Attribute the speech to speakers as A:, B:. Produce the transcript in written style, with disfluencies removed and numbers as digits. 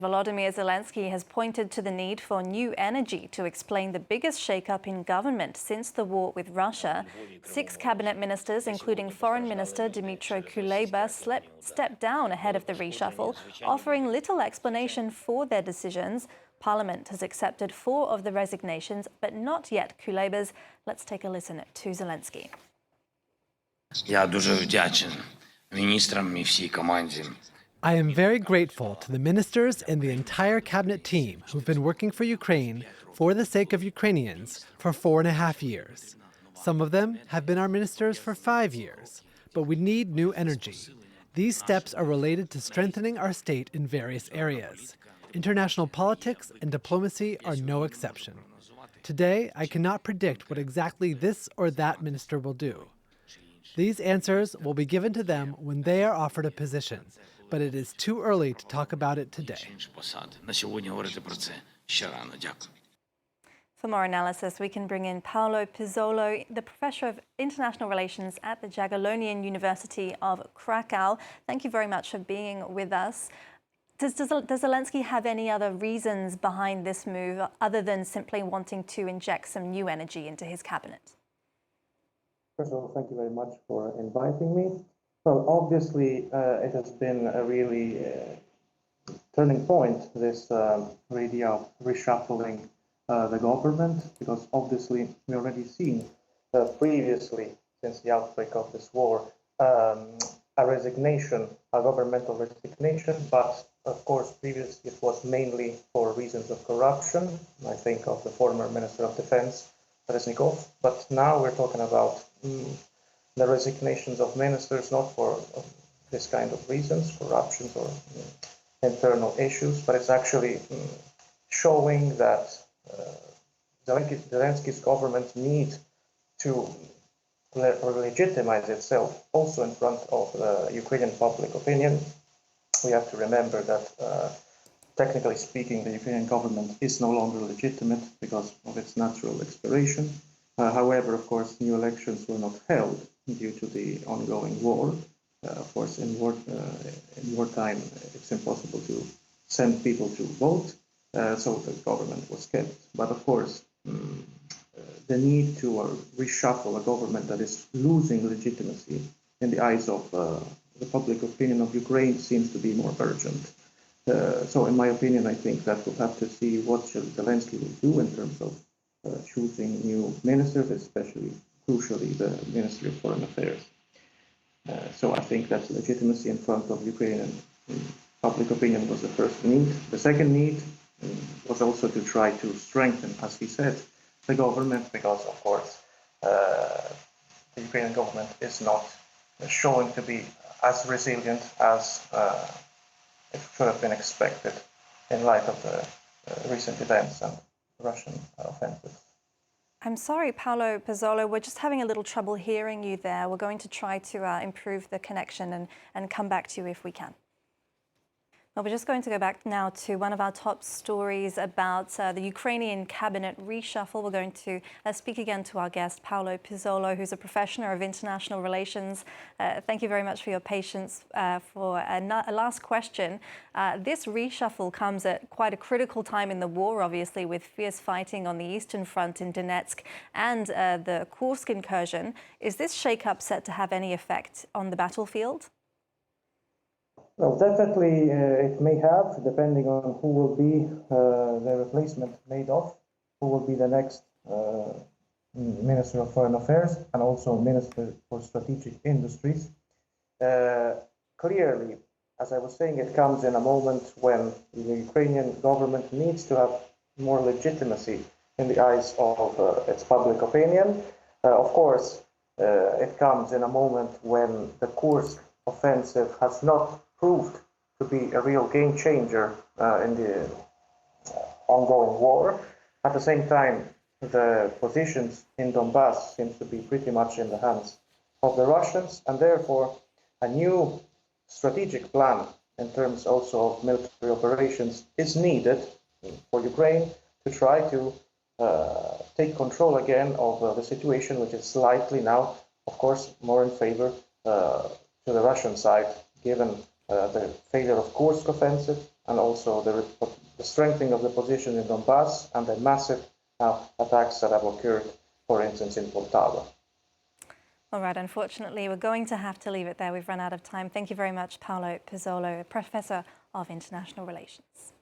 A: Volodymyr Zelensky has pointed to the need for new energy to explain the biggest shakeup in government since the war with Russia. 6 cabinet ministers, including Foreign Minister Dmytro Kuleba, stepped down ahead of the reshuffle, offering little explanation for their decisions. Parliament has accepted 4 of the resignations, but not yet Kuleba's. Let's take a listen to Zelensky.
B: Я дуже вдячен міністрам і всій команді.
C: I am very grateful to the ministers and the entire cabinet team who've been working for Ukraine for the sake of Ukrainians for 4.5 years. Some of them have been our ministers for 5 years, but we need new energy. These steps are related to strengthening our state in various areas. International politics and diplomacy are no exception. Today, I cannot predict what exactly this or that minister will do. These answers will be given to them when they are offered a position, but it is too early to talk about it today.
A: For more analysis, we can bring in Paolo Pizzolo, the Professor of International Relations at the Jagiellonian University of Kraków. Thank you very much for being with us. Does Zelensky have any other reasons behind this move other than simply wanting to inject some new energy into his cabinet?
D: First of all, thank you very much for inviting me. Well, obviously, it has been a really turning point, this idea of reshuffling the government, because obviously we already seen previously, since the outbreak of this war, a resignation, a governmental resignation, but of course previously it was mainly for reasons of corruption. I think of the former Minister of Defense, but now we're talking about the resignations of ministers, not for this kind of reasons, corruptions or internal issues, but it's actually showing that Zelensky's government needs to legitimize itself also in front of the Ukrainian public opinion. We have to remember that technically speaking, the Ukrainian government is no longer legitimate because of its natural expiration. However, of course, new elections were not held due to the ongoing war. Of course, in wartime, it's impossible to send people to vote, so the government was kept. But of course, the need to reshuffle a government that is losing legitimacy in the eyes of the public opinion of Ukraine seems to be more urgent. So in my opinion, I think that we'll have to see what Zelensky will do in terms of choosing new ministers, especially, crucially, the Ministry of Foreign Affairs. So I think that legitimacy in front of Ukrainian public opinion was the first need. The second need was also to try to strengthen, as he said, the government, because, of course, the Ukrainian government is not showing to be as resilient as it should have been expected in light of the recent events and Russian offensive.
A: I'm sorry, Paolo Pizzolo, we're just having a little trouble hearing you there. We're going to try to improve the connection and come back to you if we can. Well, we're just going to go back now to one of our top stories about the Ukrainian cabinet reshuffle. We're going to speak again to our guest, Paolo Pizzolo, who's a professor of international relations. Thank you very much for your patience. For a last question, this reshuffle comes at quite a critical time in the war, obviously, with fierce fighting on the Eastern Front in Donetsk and the Kursk incursion. Is this shake-up set to have any effect on the battlefield?
D: Well, definitely it may have, depending on who will be the replacement made of, who will be the next Minister of Foreign Affairs and also Minister for Strategic Industries. Clearly, as I was saying, it comes in a moment when the Ukrainian government needs to have more legitimacy in the eyes of its public opinion. Of course, it comes in a moment when the Kursk offensive has not proved to be a real game changer in the ongoing war. At the same time, the positions in Donbass seem to be pretty much in the hands of the Russians, and therefore a new strategic plan in terms also of military operations is needed for Ukraine to try to take control again of the situation, which is slightly now, of course, more in favor to the Russian side, given the failure of Kursk offensive and also the strengthening of the position in Donbass and the massive attacks that have occurred, for instance, in Poltava.
A: All right, unfortunately, we're going to have to leave it there. We've run out of time. Thank you very much, Paolo Pizzolo, Professor of International Relations.